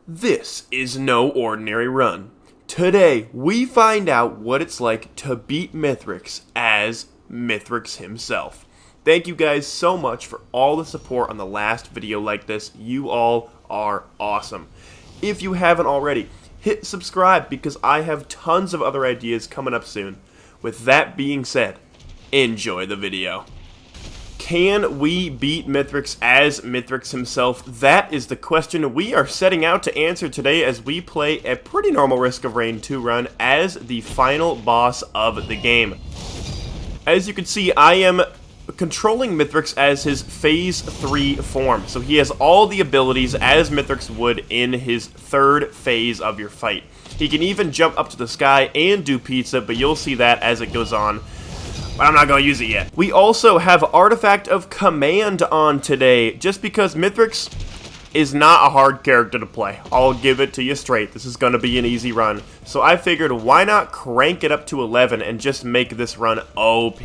This is no ordinary run. Today, we find out what it's like to beat Mithrix as Mithrix himself. Thank you guys so much for all the support on the last video like this. You all are awesome. If you haven't already, hit subscribe because I have tons of other ideas coming up soon. With that being said, enjoy the video. Can we beat Mithrix as Mithrix himself? That is the question we are setting out to answer today as we play a pretty normal Risk of Rain 2 run as the final boss of the game. As you can see, I am controlling Mithrix as his Phase 3 form. So he has all the abilities as Mithrix would in his third phase of your fight. He can even jump up to the sky and do pizza, but you'll see that as it goes on. But I'm not going to use it yet. We also have Artifact of Command on today, just because Mithrix is not a hard character to play. I'll give it to you straight. This is going to be an easy run. So I figured, why not crank it up to 11 and just make this run OP?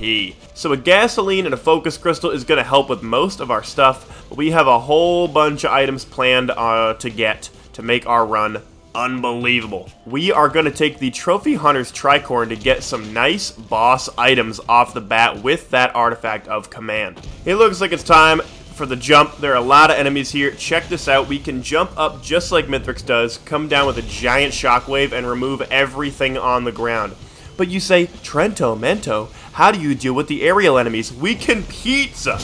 So a gasoline and a focus crystal is going to help with most of our stuff, but we have a whole bunch of items planned to get to make our run unbelievable. We are going to take the Trophy Hunter's Tricorn to get some nice boss items off the bat with that Artifact of Command. It looks like it's time for the jump. There are a lot of enemies here. Check this out. We can jump up just like Mithrix does, come down with a giant shockwave, and remove everything on the ground. But you say, Trento, Mento, how do you deal with the aerial enemies? We can pizza!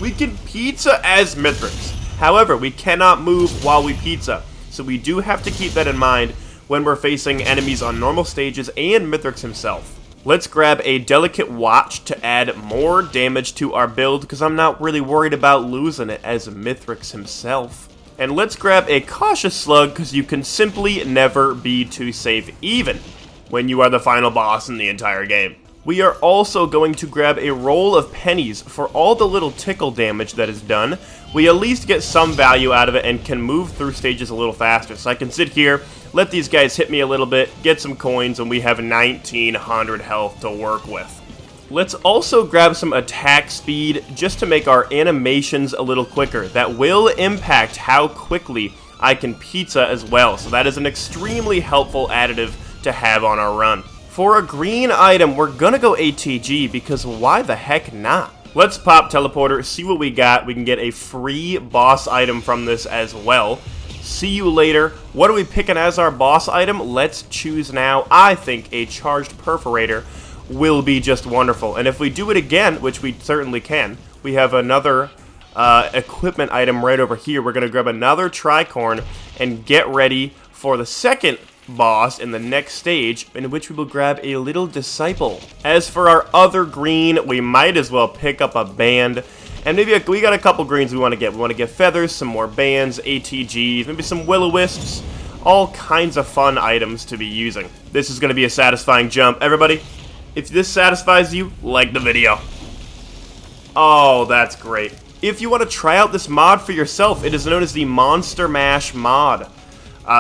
We can pizza as Mithrix. However, we cannot move while we pizza. So we do have to keep that in mind when we're facing enemies on normal stages and Mithrix himself. Let's grab a Delicate Watch to add more damage to our build because I'm not really worried about losing it as Mithrix himself. And let's grab a Cautious Slug because you can simply never be too safe, even when you are the final boss in the entire game. We are also going to grab a roll of pennies for all the little tickle damage that is done. We at least get some value out of it and can move through stages a little faster. So I can sit here, let these guys hit me a little bit, get some coins, and we have 1900 health to work with. Let's also grab some attack speed just to make our animations a little quicker. That will impact how quickly I can pizza as well. So that is an extremely helpful additive to have on our run. For a green item, we're gonna go ATG because why the heck not? Let's pop Teleporter, see what we got. We can get a free boss item from this as well. See you later. What are we picking as our boss item? Let's choose now. I think a Charged Perforator will be just wonderful. And if we do it again, which we certainly can, we have another equipment item right over here. We're gonna grab another Tricorn and get ready for the second boss in the next stage, in which we will grab a little disciple. As for our other green, we might as well pick up a band, and maybe we got a couple greens we want to get. We want to get feathers, some more bands, ATGs, maybe some will-o-wisps, all kinds of fun items to be using. This is going to be a satisfying jump. Everybody, if this satisfies you, like the video. Oh, that's great. If you want to try out this mod for yourself, it is known as the Monster Mash mod.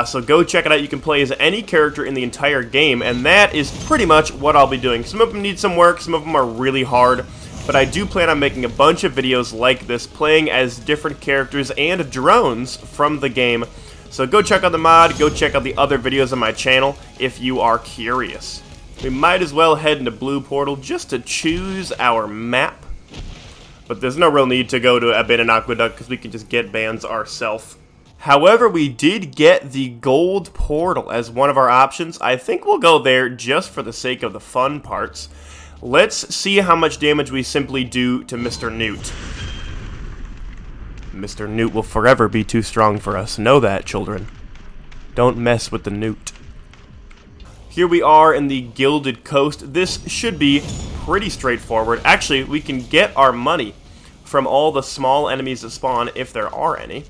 So go check it out. You can play as any character in the entire game, and that is pretty much what I'll be doing. Some of them need some work, some of them are really hard, but I do plan on making a bunch of videos like this, playing as different characters and drones from the game. So go check out the mod, go check out the other videos on my channel if you are curious. We might as well head into Blue Portal just to choose our map, but there's no real need to go to Abandoned Aqueduct because we can just get bands ourselves. However, we did get the gold portal as one of our options. I think we'll go there just for the sake of the fun parts. Let's see how much damage we simply do to Mr. Newt. Mr. Newt will forever be too strong for us. Know that, children. Don't mess with the Newt. Here we are in the Gilded Coast. This should be pretty straightforward. Actually, we can get our money from all the small enemies that spawn, if there are any.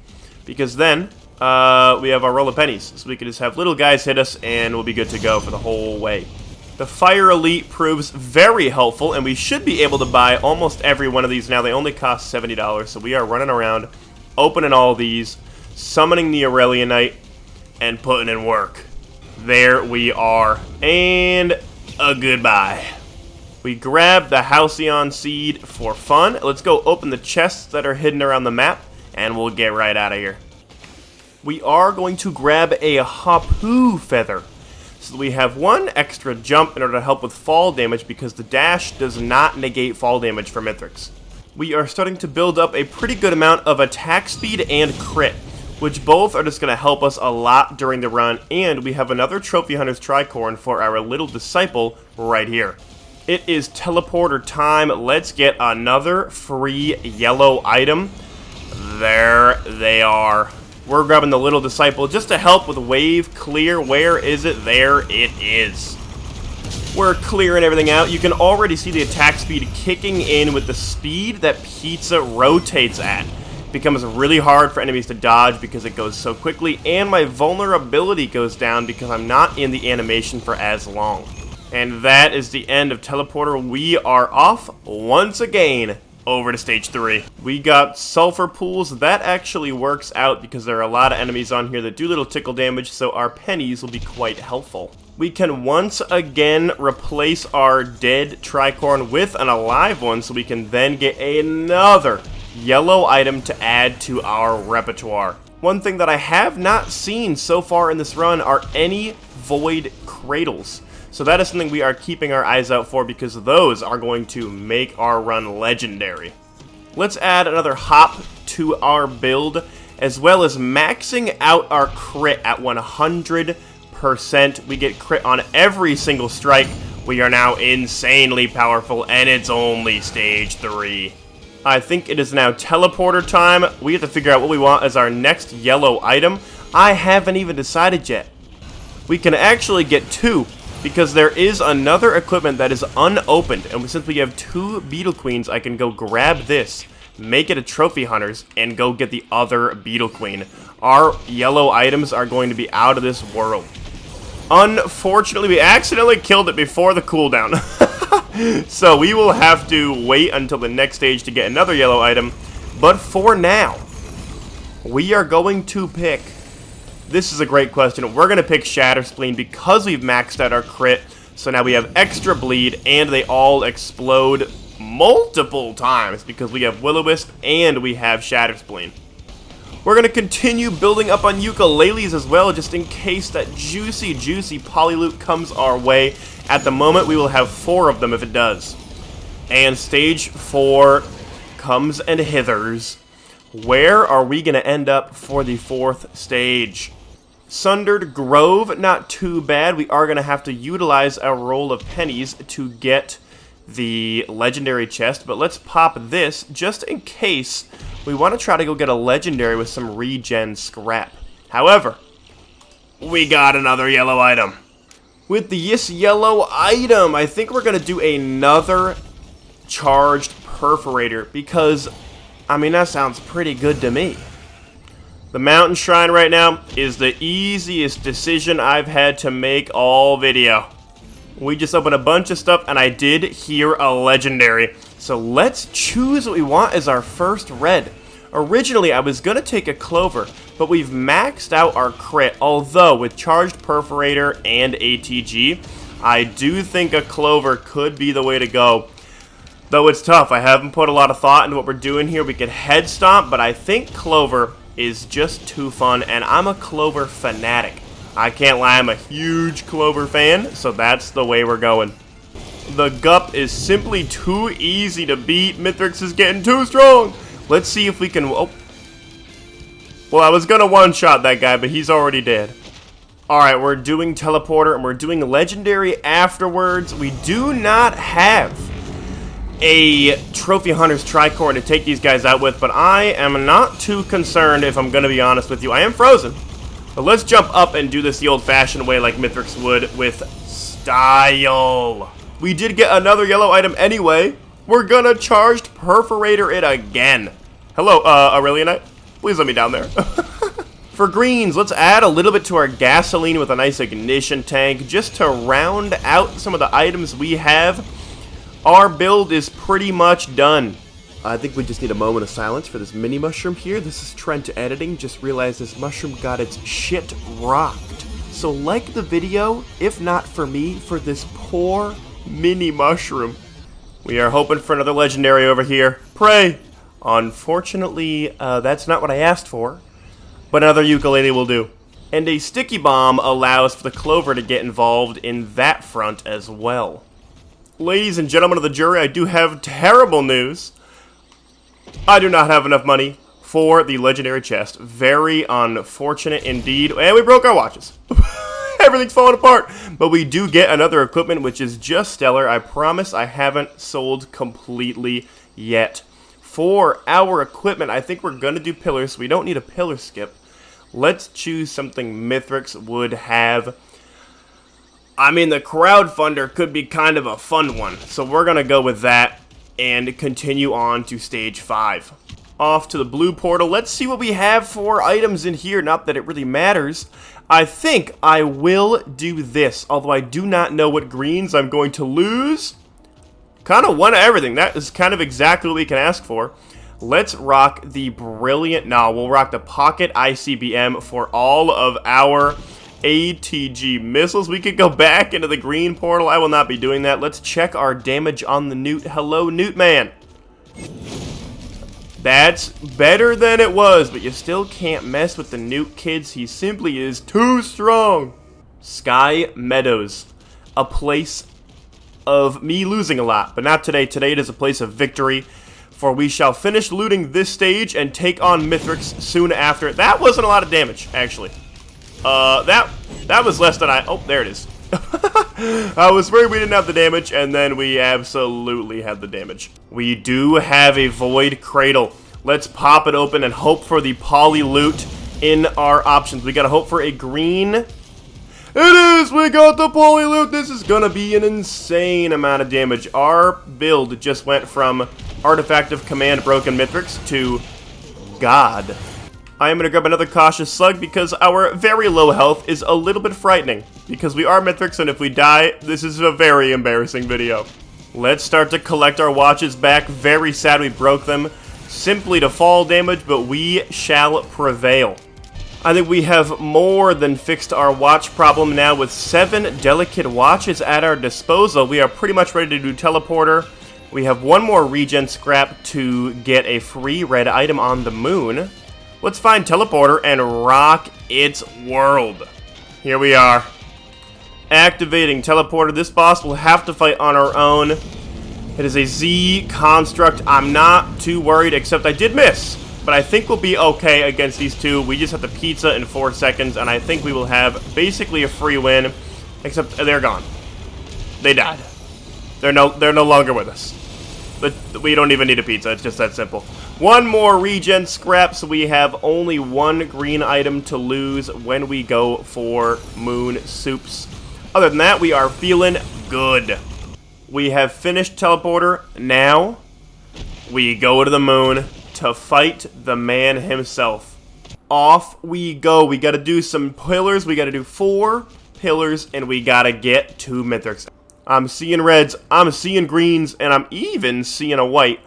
Because then, we have our roll of pennies. So we can just have little guys hit us, and we'll be good to go for the whole way. The Fire Elite proves very helpful, and we should be able to buy almost every one of these now. They only cost $70, so we are running around, opening all these, summoning the Aurelianite, and putting in work. There we are. And a goodbye. We grab the Halcyon Seed for fun. Let's go open the chests that are hidden around the map, and we'll get right out of here. we are going to grab a Hapu Feather. So we have one extra jump in order to help with fall damage because the dash does not negate fall damage for Mithrix. We are starting to build up a pretty good amount of attack speed and crit, which both are just going to help us a lot during the run, and we have another Trophy Hunter's Tricorn for our little disciple right here. It is teleporter time. Let's get another free yellow item. There they are. We're grabbing the little disciple just to help with wave clear. Where is it? There it is. We're clearing everything out. You can already see the attack speed kicking in with the speed that Pizza rotates at. It becomes really hard for enemies to dodge because it goes so quickly, and my vulnerability goes down because I'm not in the animation for as long. And that is the end of Teleporter. We are off once again over to stage 3. We got sulfur pools. That actually works out because there are a lot of enemies on here that do little tickle damage, so our pennies will be quite helpful. We can once again replace our dead tricorn with an alive one, so we can then get another yellow item to add to our repertoire. One thing that I have not seen so far in this run are any void cradles. So that is something we are keeping our eyes out for because those are going to make our run legendary. Let's add another hop to our build, as well as maxing out our crit at 100%. We get crit on every single strike. We are now insanely powerful, and it's only stage 3. I think it is now teleporter time. We have to figure out what we want as our next yellow item. I haven't even decided yet. We can actually get 2. Because there is another equipment that is unopened, and since we have 2 Beetle Queens, I can go grab this, make it a Trophy Hunter's, and go get the other Beetle Queen. Our yellow items are going to be out of this world. Unfortunately, we accidentally killed it before the cooldown. So we will have to wait until the next stage to get another yellow item. But for now, we are going to pick... This is a great question. We're going to pick Shatter Spleen because we've maxed out our crit. So now we have extra bleed, and they all explode multiple times because we have Will-O-Wisp and we have Shatter Spleen. We're going to continue building up on ukuleles as well, just in case that juicy Polyloot comes our way. At the moment, we will have 4 of them if it does. And stage 4 comes and hithers. Where are we going to end up for the 4th stage? Sundered Grove, not too bad. We are going to have to utilize our roll of pennies to get the legendary chest, but let's pop this just in case we want to try to go get a legendary with some regen scrap. However, we got another yellow item. With this yellow item, I think we're going to do another charged perforator because, I mean, that sounds pretty good to me. The Mountain Shrine right now is the easiest decision I've had to make all video. We just opened a bunch of stuff, and I did hear a legendary. So let's choose what we want as our first red. Originally, I was going to take a Clover, but we've maxed out our crit. Although, with Charged Perforator and ATG, I do think a Clover could be the way to go. Though it's tough. I haven't put a lot of thought into what we're doing here. We could Head Stomp, but I think Clover is just too fun, and I'm a Clover fanatic. I can't lie, I'm a huge Clover fan, so that's the way we're going. The Gup is simply too easy to beat. Mithrix is getting too strong. Let's see if we can... Oh. Well, I was going to one-shot that guy, but he's already dead. Alright, we're doing Teleporter, and we're doing Legendary afterwards. We do not have a Trophy Hunter's Tricorn to take these guys out with, but I am not too concerned if I'm going to be honest with you. I am frozen. But let's jump up and do this the old-fashioned way like Mithrix would with style. We did get another yellow item anyway. We're gonna Charged Perforator it again. Hello, Aurelionite. Please let me down there. For greens, let's add a little bit to our gasoline with a nice ignition tank just to round out some of the items we have. Our build is pretty much done. I think we just need a moment of silence for this mini mushroom here. This is Trent editing. Just realized this mushroom got its shit rocked. So like the video, if not for me, for this poor mini mushroom. We are hoping for another legendary over here. Pray! Unfortunately, that's not what I asked for. but another ukulele will do. And a sticky bomb allows for the clover to get involved in that front as well. Ladies and gentlemen of the jury, I do have terrible news. I do not have enough money for the legendary chest. Very unfortunate indeed. And we broke our watches. Everything's falling apart. But we do get another equipment, which is just stellar. I promise I haven't sold completely yet. For our equipment, I think we're going to do pillars, so we don't need a pillar skip. Let's choose something Mithrix would have. I mean, the crowdfunder could be kind of a fun one, so we're going to go with that and continue on to stage 5. Off to the blue portal. Let's see what we have for items in here. Not that it really matters. I think I will do this, although I do not know what greens I'm going to lose. Kind of one of everything. That is kind of exactly what we can ask for. Let's rock the brilliant... No, we'll rock the pocket ICBM for all of our ATG missiles. We could go back into the green portal. I will not be doing that. Let's check our damage on the Newt. Hello, Newt Man. That's better than it was, but you still can't mess with the Newt, kids. He simply is too strong. Sky Meadows. A place of me losing a lot, but not today. Today it is a place of victory, for we shall finish looting this stage and take on Mithrix soon after. That wasn't a lot of damage, actually. That was less than I... Oh, there it is. I was worried we didn't have the damage, and then we absolutely had the damage. We do have a Void Cradle. Let's pop it open and hope for the poly loot in our options. We gotta hope for a green. It is! We got the poly loot! This is gonna be an insane amount of damage. Our build just went from Artifact of Command Broken Mithrix to God. I am going to grab another Cautious Slug because our very low health is a little bit frightening. Because we are Mithrix, and if we die, this is a very embarrassing video. Let's start to collect our watches back. Very sad we broke them simply to fall damage, but we shall prevail. I think we have more than fixed our watch problem now. With 7 delicate watches at our disposal, we are pretty much ready to do teleporter. We have one more regen scrap to get a free red item on the moon. Let's find teleporter and rock its world. Here we are. Activating teleporter. This boss will have to fight on our own. It is a Z construct. I'm not too worried, except I did miss. But I think we'll be okay against these two. We just have the pizza in 4 seconds, and I think we will have basically a free win. Except they're gone. They died. They're no longer with us. But we don't even need a pizza. It's just that simple. One more regen scrap, so we have only one green item to lose when we go for moon soups. Other than that, we are feeling good. We have finished teleporter. Now, we go to the moon to fight the man himself. Off we go. We gotta do some pillars. We gotta do 4 pillars, and we gotta get to Mithrix. I'm seeing reds, I'm seeing greens, and I'm even seeing a white.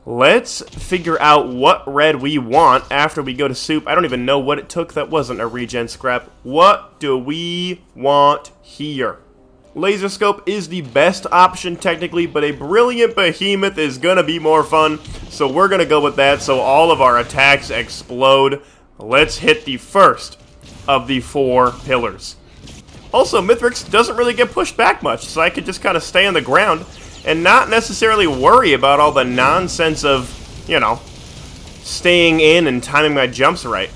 Let's figure out what red we want after we go to soup. I don't even know what it took that wasn't a regen scrap. What do we want here? Laser scope is the best option technically, but a brilliant behemoth is gonna be more fun. So we're gonna go with that so all of our attacks explode. Let's hit the first of the 4 pillars. Also, Mithrix doesn't really get pushed back much, so I could just kind of stay on the ground and not necessarily worry about all the nonsense of, you know, staying in and timing my jumps right.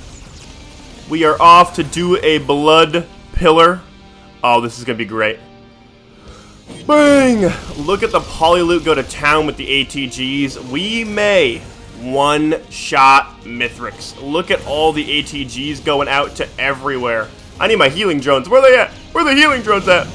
We are off to do a blood pillar. Oh, this is going to be great. Bang! Look at the polyloot go to town with the ATGs. We may one-shot Mithrix. Look at all the ATGs going out to everywhere. I need my healing drones. Where are they at? Where are the healing drones at?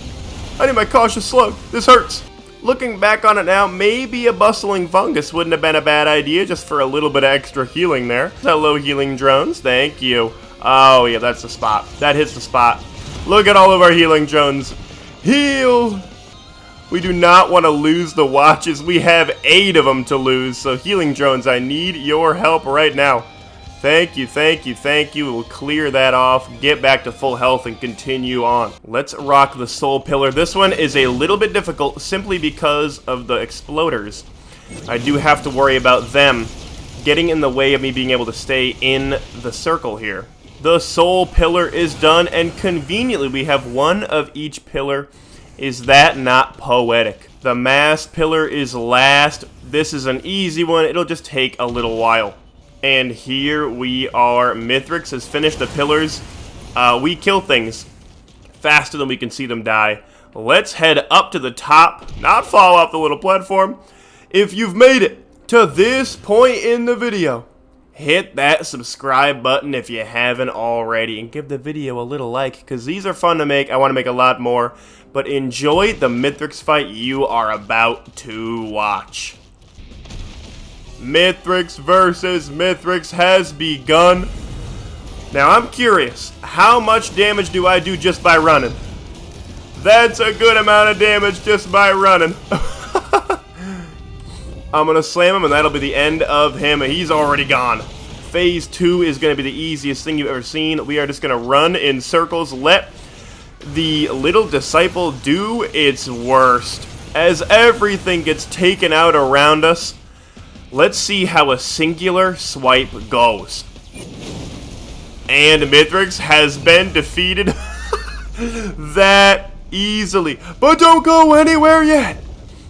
I need my cautious slug. This hurts. Looking back on it now, maybe a bustling fungus wouldn't have been a bad idea just for a little bit of extra healing there. Hello, healing drones. Thank you. Oh, yeah, that's the spot. That hits the spot. Look at all of our healing drones. Heal! We do not want to lose the watches. We have 8 of them to lose. So, healing drones, I need your help right now. Thank you, thank you, thank you. We'll clear that off, get back to full health, and continue on. Let's rock the soul pillar. This one is a little bit difficult simply because of the exploders. I do have to worry about them getting in the way of me being able to stay in the circle here. The soul pillar is done, and conveniently we have one of each pillar. Is that not poetic? The mass pillar is last. This is an easy one. It'll just take a little while. And here we are. Mithrix has finished the pillars. We kill things faster than we can see them die. Let's head up to the top, not fall off the little platform. If you've made it to this point in the video, hit that subscribe button if you haven't already, and give the video a little like, because these are fun to make. I want to make a lot more, but enjoy the Mithrix fight you are about to watch. Mithrix versus Mithrix has begun. Now I'm curious, how much damage do I do just by running? That's a good amount of damage just by running. I'm going to slam him, and that'll be the end of him. He's already gone. Phase 2 is going to be the easiest thing you've ever seen. We are just going to run in circles. Let the little disciple do its worst. As everything gets taken out around us, let's see how a singular swipe goes. And Mithrix has been defeated that easily. But don't go anywhere yet,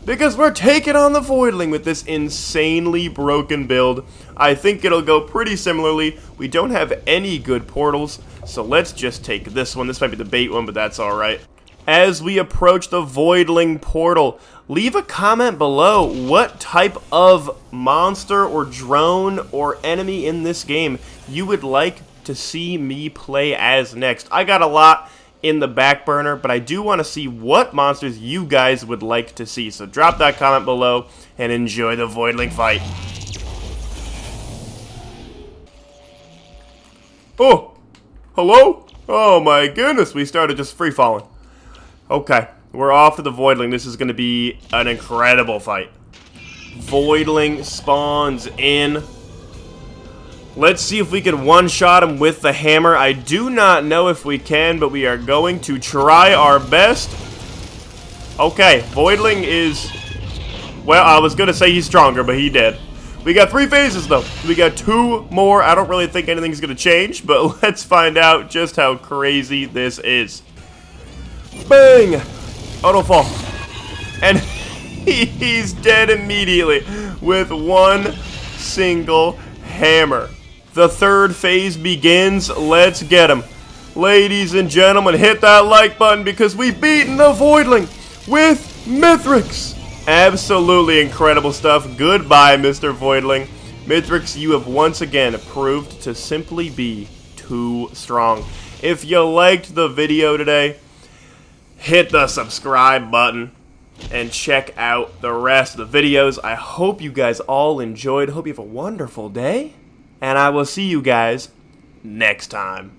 because we're taking on the Voidling with this insanely broken build. I think it'll go pretty similarly. We don't have any good portals, so let's just take this one. This might be the bait one, but that's alright. As we approach the Voidling portal, leave a comment below what type of monster or drone or enemy in this game you would like to see me play as next. I got a lot in the back burner, but I do want to see what monsters you guys would like to see. So drop that comment below and enjoy the Voidling fight. Oh, hello? Oh my goodness, we started just free falling. Okay, we're off to the Voidling. This is going to be an incredible fight. Voidling spawns in. Let's see if we can one-shot him with the hammer. I do not know if we can, but we are going to try our best. Okay, Voidling is... Well, I was going to say he's stronger, but he did. We got 3 phases, though. We got 2 more. I don't really think anything's going to change, but let's find out just how crazy this is. Bang! Oh, don't fall. And he's dead immediately with one single hammer. The 3rd phase begins. Let's get him. Ladies and gentlemen, hit that like button because we've beaten the Voidling with Mithrix. Absolutely incredible stuff. Goodbye, Mr. Voidling. Mithrix, you have once again proved to simply be too strong. If you liked the video today, hit the subscribe button and check out the rest of the videos. I hope you guys all enjoyed. Hope you have a wonderful day. And I will see you guys next time.